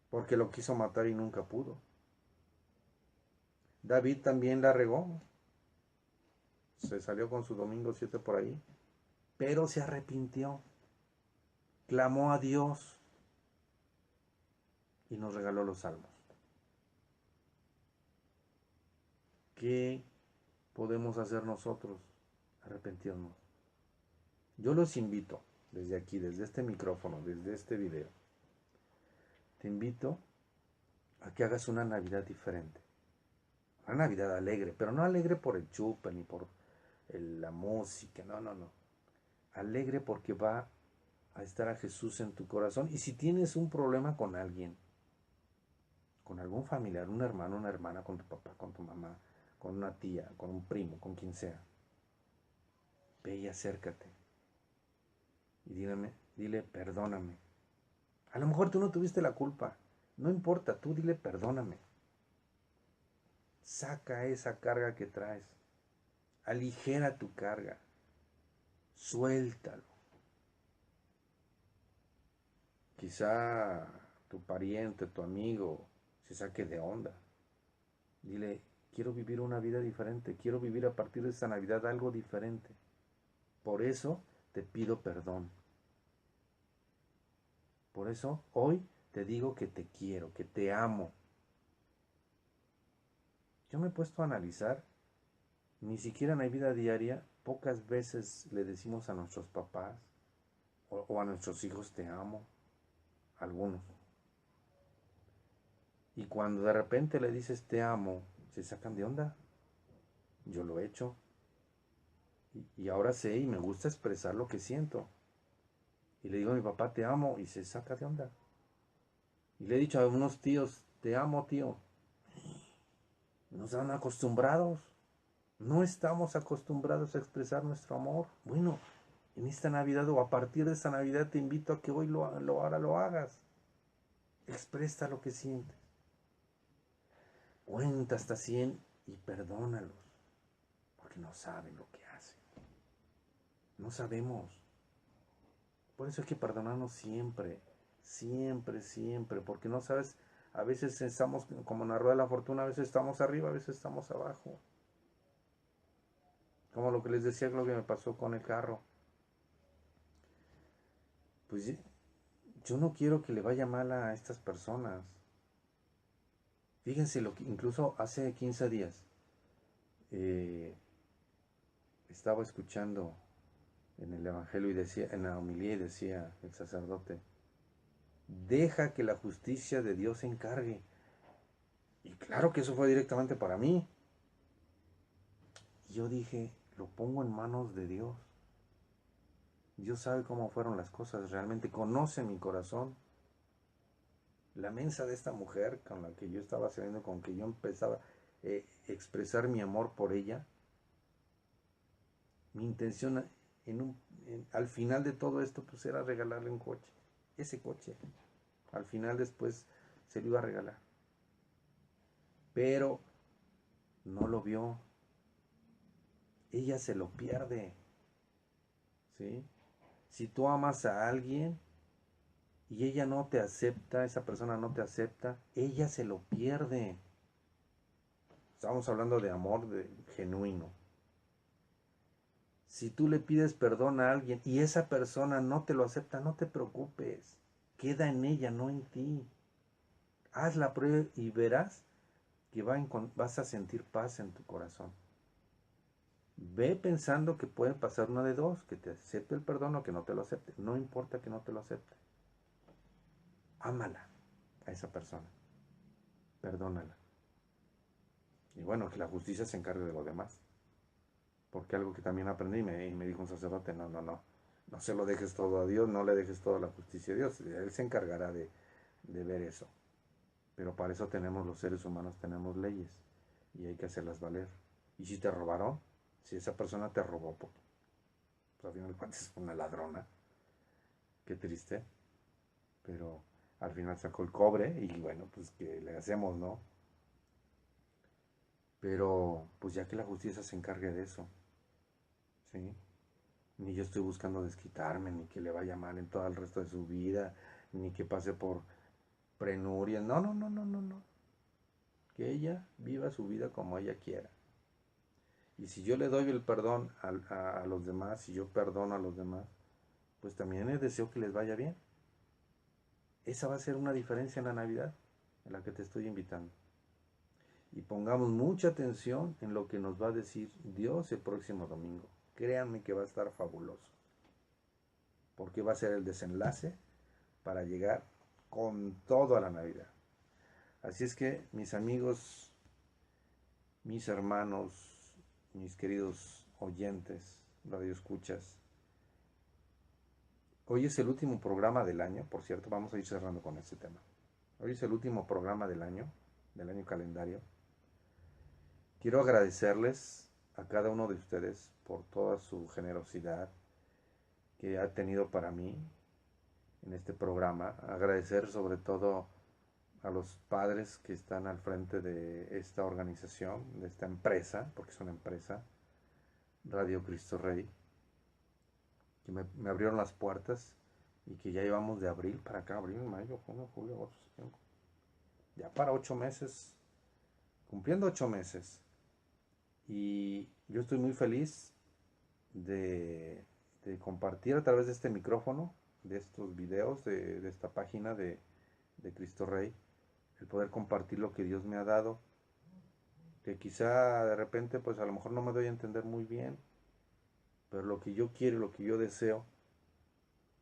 Porque lo quiso matar y nunca pudo. David también la regó. Se salió con su domingo 7 por ahí. Pero se arrepintió. Clamó a Dios. Y nos regaló los salmos. ¿Qué podemos hacer nosotros? Arrepentirnos. Yo los invito, desde aquí, desde este micrófono, desde este video, te invito a que hagas una Navidad diferente. Una Navidad alegre, pero no alegre por el chupe ni por la música, no. Alegre porque va a estar a Jesús en tu corazón. Y si tienes un problema con alguien, con algún familiar, un hermano, una hermana, con tu papá, con tu mamá, con una tía, con un primo, con quien sea, ve y acércate. Y dile, perdóname. A lo mejor tú no tuviste la culpa. No importa, tú dile, perdóname. Saca esa carga que traes. Aligera tu carga. Suéltalo. Quizá tu pariente, tu amigo, se saque de onda. Dile, quiero vivir una vida diferente. Quiero vivir a partir de esta Navidad algo diferente. Por eso te pido perdón. Por eso hoy te digo que te quiero, que te amo. Yo me he puesto a analizar, ni siquiera en la vida diaria, pocas veces le decimos a nuestros papás o a nuestros hijos te amo, algunos. Y cuando de repente le dices te amo, se sacan de onda. Yo lo he hecho. Y ahora sé y me gusta expresar lo que siento. Y le digo a mi papá, te amo, y se saca de onda. Y le he dicho a unos tíos, te amo, tío. No están acostumbrados. No estamos acostumbrados a expresar nuestro amor. Bueno, en esta Navidad o a partir de esta Navidad te invito a que hoy ahora lo hagas. Expresa lo que sientes. Cuenta hasta 100 y perdónalos. Porque no saben lo que hacen. No sabemos. Por eso hay que perdonarnos siempre. Siempre, siempre. Porque no sabes, a veces estamos como en la rueda de la fortuna, a veces estamos arriba, a veces estamos abajo. Como lo que les decía, lo que me pasó con el carro. Pues yo no quiero que le vaya mal a estas personas. Fíjense lo que incluso hace 15 días eh, estaba escuchando en el Evangelio y decía, en la homilía, y decía el sacerdote, deja que la justicia de Dios se encargue. Y claro que eso fue directamente para mí. Y yo dije, lo pongo en manos de Dios. Dios sabe cómo fueron las cosas, realmente conoce mi corazón. La mensa de esta mujer con la que yo estaba saliendo, con que yo empezaba a expresar mi amor por ella, mi intención al final de todo esto pues era regalarle un coche. Ese coche, al final después se lo iba a regalar. Pero no lo vio. Ella se lo pierde. ¿Sí? Si tú amas a alguien y ella no te acepta, esa persona no te acepta, ella se lo pierde. Estamos hablando de amor genuino. Si tú le pides perdón a alguien y esa persona no te lo acepta, no te preocupes. Queda en ella, no en ti. Haz la prueba y verás que vas a sentir paz en tu corazón. Ve pensando que puede pasar una de dos, que te acepte el perdón o que no te lo acepte. No importa que no te lo acepte. Ámala a esa persona. Perdónala. Y bueno, que la justicia se encargue de lo demás. Porque algo que también aprendí y me dijo un sacerdote, no se lo dejes todo a Dios, no le dejes todo a la justicia de Dios. Él se encargará de ver eso. Pero para eso tenemos los seres humanos, tenemos leyes y hay que hacerlas valer. Y si te robaron, si esa persona te robó, pues al final de cuentas es una ladrona. Qué triste. Pero al final sacó el cobre y bueno, pues que le hacemos, ¿no? Pero pues ya que la justicia se encargue de eso, ¿sí? Ni yo estoy buscando desquitarme, ni que le vaya mal en todo el resto de su vida, ni que pase por penurias. No. Que ella viva su vida como ella quiera. Y si yo le doy el perdón a los demás, si yo perdono a los demás, pues también les deseo que les vaya bien. Esa va a ser una diferencia en la Navidad, en la que te estoy invitando. Y pongamos mucha atención en lo que nos va a decir Dios el próximo domingo. Créanme que va a estar fabuloso. Porque va a ser el desenlace para llegar con todo a la Navidad. Así es que, mis amigos, mis hermanos, mis queridos oyentes, radioescuchas, hoy es el último programa del año, por cierto, vamos a ir cerrando con este tema. Hoy es el último programa del año calendario. Quiero agradecerles a cada uno de ustedes por toda su generosidad que ha tenido para mí en este programa. Agradecer sobre todo a los padres que están al frente de esta organización, de esta empresa, porque es una empresa, Radio Cristo Rey, que me abrieron las puertas y que ya llevamos de abril para acá, abril, mayo, junio, julio, agosto, septiembre, ya para 8 meses, cumpliendo 8 meses. Y yo estoy muy feliz de compartir a través de este micrófono, de estos videos, de esta página de Cristo Rey, el poder compartir lo que Dios me ha dado, que quizá de repente pues a lo mejor no me doy a entender muy bien, pero lo que yo quiero, lo que yo deseo,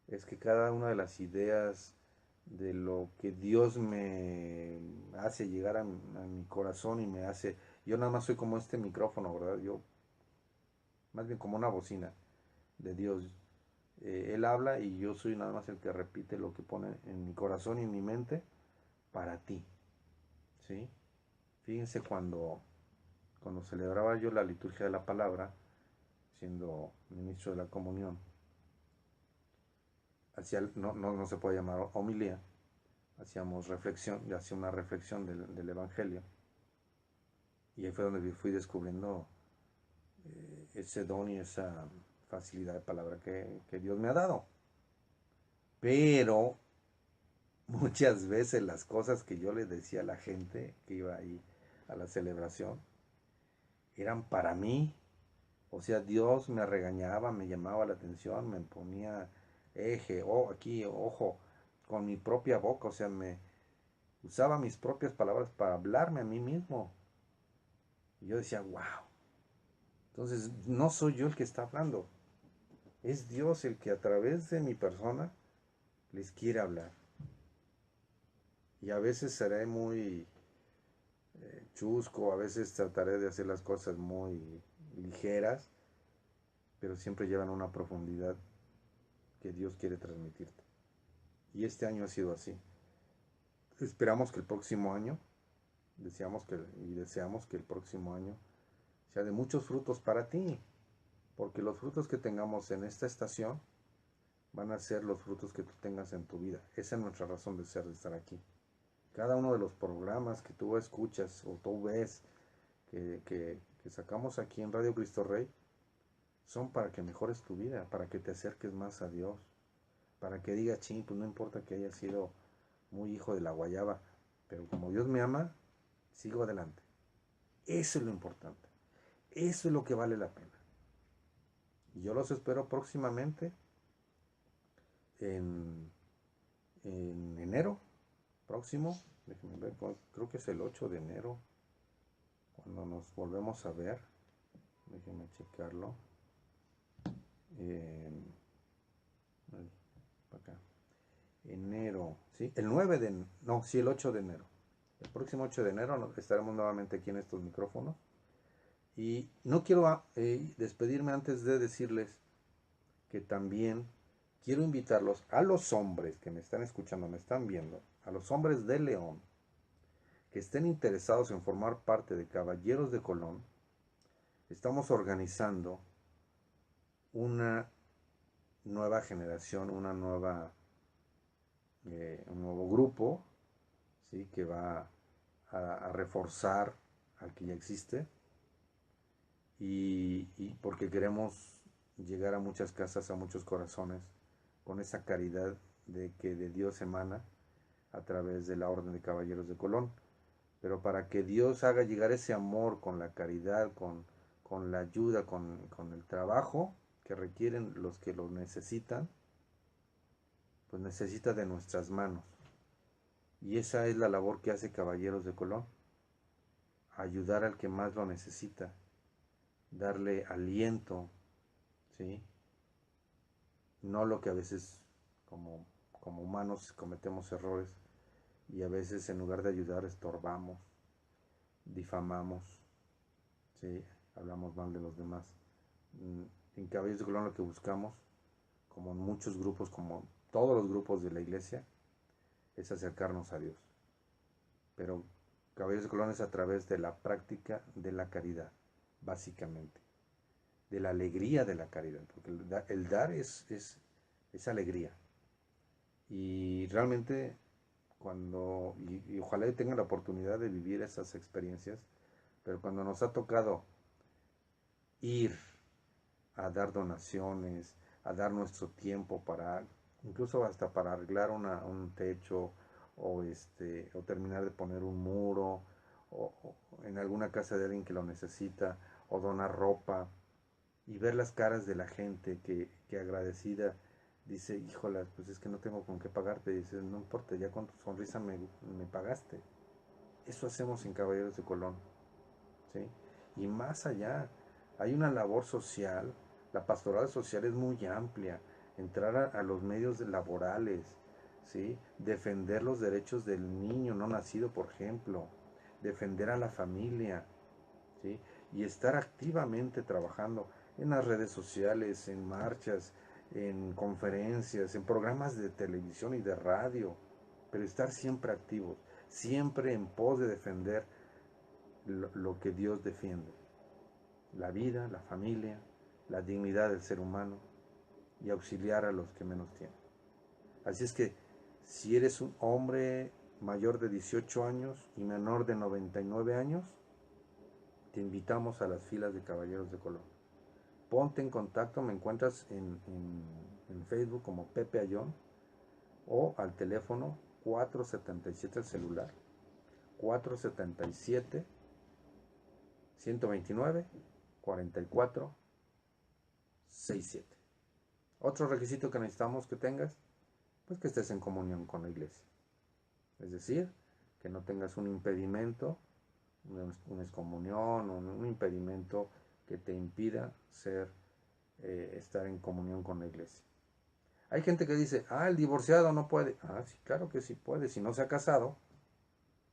es que cada una de las ideas de lo que Dios me hace llegar a mi corazón y me hace, yo nada más soy como este micrófono, ¿verdad? Yo más bien como una bocina de Dios. Él habla y yo soy nada más el que repite lo que pone en mi corazón y en mi mente para ti, ¿sí? Fíjense cuando celebraba yo la liturgia de la palabra, siendo ministro de la comunión, no se puede llamar homilía, hacíamos reflexión, y hacía una reflexión del Evangelio, y ahí fue donde fui descubriendo ese don y esa facilidad de palabra que Dios me ha dado. Pero muchas veces las cosas que yo le decía a la gente que iba ahí a la celebración eran para mí. O sea, Dios me regañaba, me llamaba la atención, me ponía aquí, ojo, con mi propia boca. O sea, me usaba mis propias palabras para hablarme a mí mismo. Y yo decía, wow. Entonces, no soy yo el que está hablando. Es Dios el que a través de mi persona les quiere hablar. Y a veces seré muy chusco, a veces trataré de hacer las cosas muy ligeras, pero siempre llevan una profundidad que Dios quiere transmitirte. Y este año ha sido así. Esperamos que el próximo año, deseamos que el próximo año sea de muchos frutos para ti, porque los frutos que tengamos en esta estación van a ser los frutos que tú tengas en tu vida. Esa es nuestra razón de ser, de estar aquí. Cada uno de los programas que tú escuchas o tú ves que sacamos aquí en Radio Cristo Rey son para que mejores tu vida, para que te acerques más a Dios, para que digas, ching, pues no importa que haya sido muy hijo de la guayaba, pero como Dios me ama, sigo adelante. Eso es lo importante. Eso es lo que vale la pena. Y yo los espero próximamente en enero próximo. Déjenme ver, creo que es el 8 de enero cuando nos volvemos a ver. Déjenme checarlo. Acá. Enero, ¿sí? El 8 de enero. El próximo 8 de enero estaremos nuevamente aquí en estos micrófonos. Y no quiero despedirme antes de decirles que también quiero invitarlos a los hombres que me están escuchando, me están viendo, a los hombres de León, que estén interesados en formar parte de Caballeros de Colón. Estamos organizando una nueva generación, un nuevo grupo, ¿sí? Que va a reforzar al que ya existe, y porque queremos llegar a muchas casas, a muchos corazones, con esa caridad que de Dios emana a través de la Orden de Caballeros de Colón. Pero para que Dios haga llegar ese amor con la caridad, con la ayuda, con el trabajo que requieren los que lo necesitan, pues necesita de nuestras manos. Y esa es la labor que hace Caballeros de Colón: ayudar al que más lo necesita, darle aliento, ¿sí? No lo que a veces como humanos cometemos errores, y a veces en lugar de ayudar estorbamos, difamamos, ¿sí? Hablamos mal de los demás. En Caballeros de Colón lo que buscamos, como en muchos grupos, como todos los grupos de la iglesia, es acercarnos a Dios. Pero Caballeros de Colón es a través de la práctica de la caridad, básicamente, de la alegría de la caridad, porque el dar es alegría. Y realmente y ojalá tengan la oportunidad de vivir esas experiencias, pero cuando nos ha tocado ir a dar donaciones, a dar nuestro tiempo incluso hasta para arreglar un techo, o terminar de poner un muro, o en alguna casa de alguien que lo necesita, o donar ropa, y ver las caras de la gente que agradecida dice, híjolas, pues es que no tengo con qué pagarte. Dice, no importa, ya con tu sonrisa me pagaste. Eso hacemos en Caballeros de Colón, ¿sí? Y más allá, hay una labor social. La pastoral social es muy amplia. Entrar a los medios laborales, ¿sí? Defender los derechos del niño no nacido, por ejemplo. Defender a la familia, ¿sí? Y estar activamente trabajando en las redes sociales, en marchas, en conferencias, en programas de televisión y de radio, pero estar siempre activos, siempre en pos de defender lo que Dios defiende: la vida, la familia, la dignidad del ser humano, y auxiliar a los que menos tienen. Así es que si eres un hombre mayor de 18 años y menor de 99 años, te invitamos a las filas de Caballeros de Colón. Ponte en contacto, me encuentras en Facebook como Pepe Ayón, o al teléfono 477, el celular, 477 129 44 67. Otro requisito que necesitamos que tengas, pues que estés en comunión con la iglesia. Es decir, que no tengas un impedimento, una excomunión, un impedimento que te impida estar en comunión con la iglesia. Hay gente que dice, el divorciado no puede. Sí, claro que sí puede, si no se ha casado,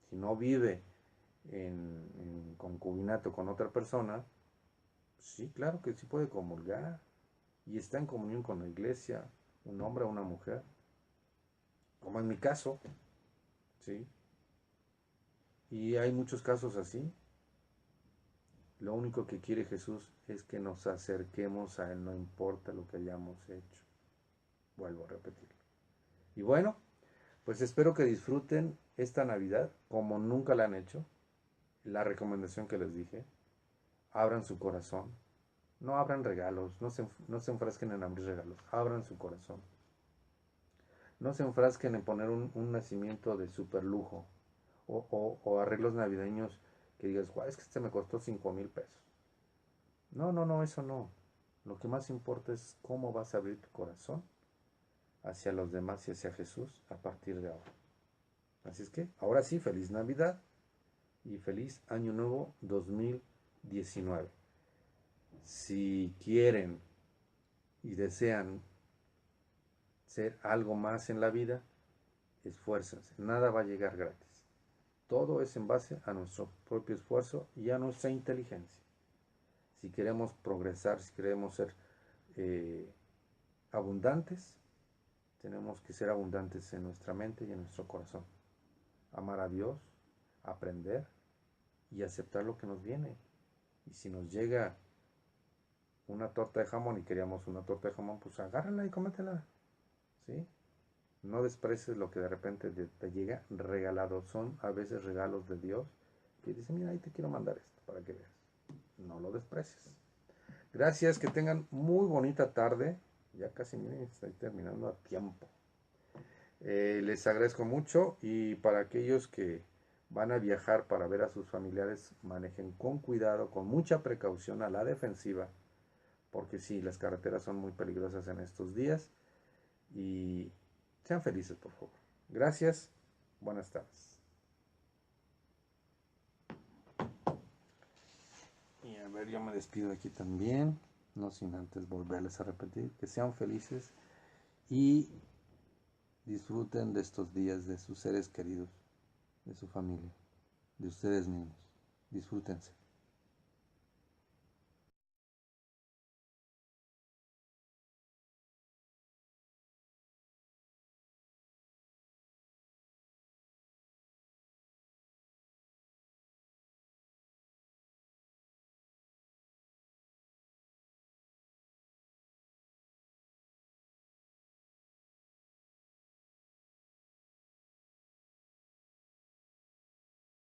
si no vive en concubinato con otra persona, sí, claro que sí puede comulgar y está en comunión con la iglesia, un hombre o una mujer, como en mi caso, ¿sí? Y hay muchos casos así. Lo único que quiere Jesús es que nos acerquemos a Él, no importa lo que hayamos hecho. Vuelvo a repetirlo. Y bueno, pues espero que disfruten esta Navidad como nunca la han hecho. La recomendación que les dije: abran su corazón. No abran regalos, no se enfrasquen en abrir regalos, abran su corazón. No se enfrasquen en poner un nacimiento de super lujo o arreglos navideños que digas, es que este me costó 5,000 pesos. No, eso no. Lo que más importa es cómo vas a abrir tu corazón hacia los demás y hacia Jesús a partir de ahora. Así es que, ahora sí, feliz Navidad y feliz Año Nuevo 2019. Si quieren y desean ser algo más en la vida, esfuércense. Nada va a llegar gratis. Todo es en base a nuestro propio esfuerzo y a nuestra inteligencia. Si queremos progresar, si queremos ser abundantes, tenemos que ser abundantes en nuestra mente y en nuestro corazón. Amar a Dios, aprender y aceptar lo que nos viene. Y si nos llega una torta de jamón y queríamos una torta de jamón, pues agárrala y cómetela, ¿sí? No desprecies lo que de repente te llega regalado. Son a veces regalos de Dios que dice, mira, ahí te quiero mandar esto para que veas. No lo desprecies. Gracias, que tengan muy bonita tarde. Ya casi, miren, estoy terminando a tiempo. Les agradezco mucho, y para aquellos que van a viajar para ver a sus familiares, manejen con cuidado, con mucha precaución, a la defensiva, porque sí, las carreteras son muy peligrosas en estos días, y sean felices, por favor. Gracias, buenas tardes. Y a ver, yo me despido aquí también, no sin antes volverles a repetir que sean felices y disfruten de estos días, de sus seres queridos, de su familia, de ustedes mismos. Disfrútense.